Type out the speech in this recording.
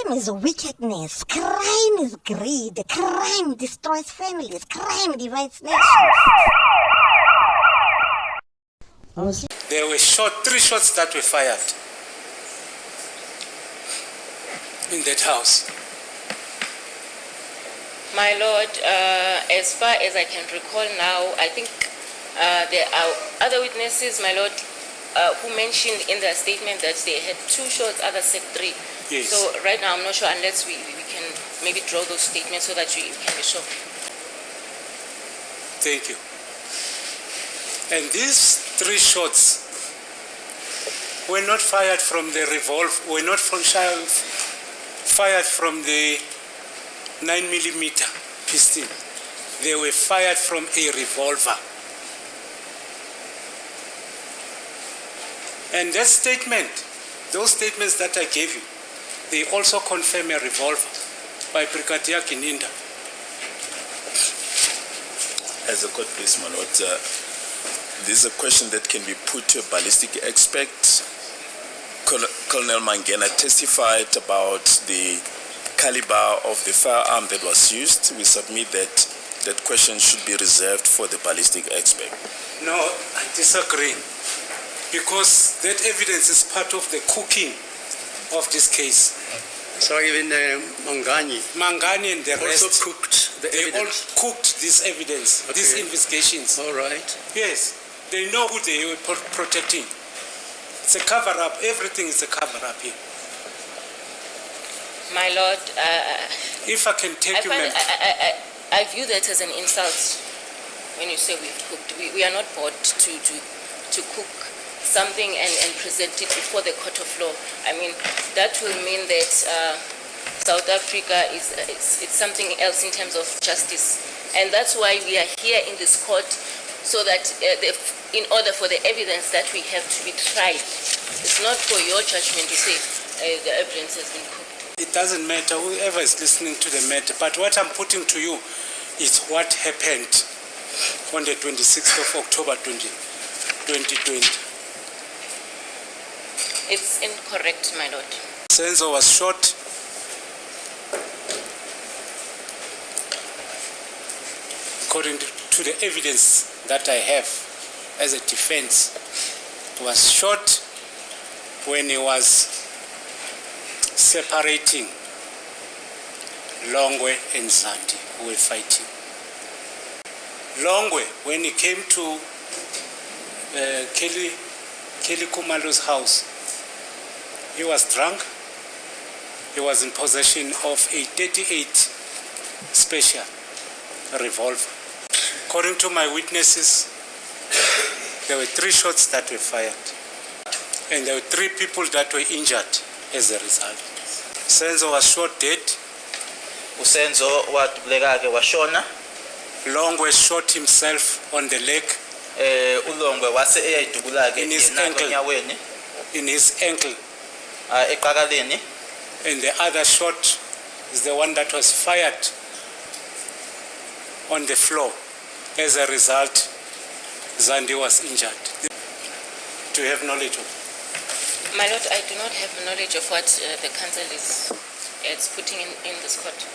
Crime is wickedness. Crime is greed. Crime destroys families. Crime divides nations. There were three shots that were fired in that house. My Lord, as far as I can recall now, I think there are other witnesses, my Lord, who mentioned in their statement that they had 2 shots, others said 3. Yes. So right now I'm not sure unless we can maybe draw those statements so that you can be sure. Thank you. And these 3 shots were not fired from the revolver, were not fired from the 9mm pistol. They were fired from a revolver. And that statement, those statements that I gave you, they also confirm a revolver by Brigadier Kininda. As a court, please, my Lord, this is a question that can be put to a ballistic expert. Colonel Mangena testified about the caliber of the firearm that was used. We submit that that question should be reserved for the ballistic expert. No, I disagree. Because that evidence is part of the cooking of this case. So even Mangani and the also rest, cooked the they evidence? all cooked this evidence, Okay. these investigations. All right. Yes, they know who they were protecting. It's a cover-up. Everything is a cover-up here. My Lord, If I can take you, ma'am. I view that as an insult when you say we've cooked. We are not bought to cook something and present it before the court of law. I mean, that will mean that South Africa it's something else in terms of justice. And that's why we are here in this court, so that in order for the evidence that we have to be tried. It's not for your judgment to say the evidence has been cooked. It doesn't matter, whoever is listening to the matter, but what I'm putting to you is what happened on the 26th of October 2020. It's incorrect, my Lord. Senzo was shot. According to the evidence that I have as a defense, was shot when he was separating Longwe and Zandi, who were fighting. Longwe, when he came to Kelly Kumalo's house, he was drunk. He was in possession of a 38 special revolver. According to my witnesses, there were 3 shots that were fired. And there were 3 people that were injured as a result. Senzo was shot dead. Senzo watubulekake washona. Longwe shot himself on the leg. Ulongwe wase eyayidubulake in his ankle. Eqakaleni. And the other shot is the one that was fired on the floor. As a result, Zandi was injured. Do you have knowledge of it? My Lord, I do not have knowledge of what the council is putting in this court.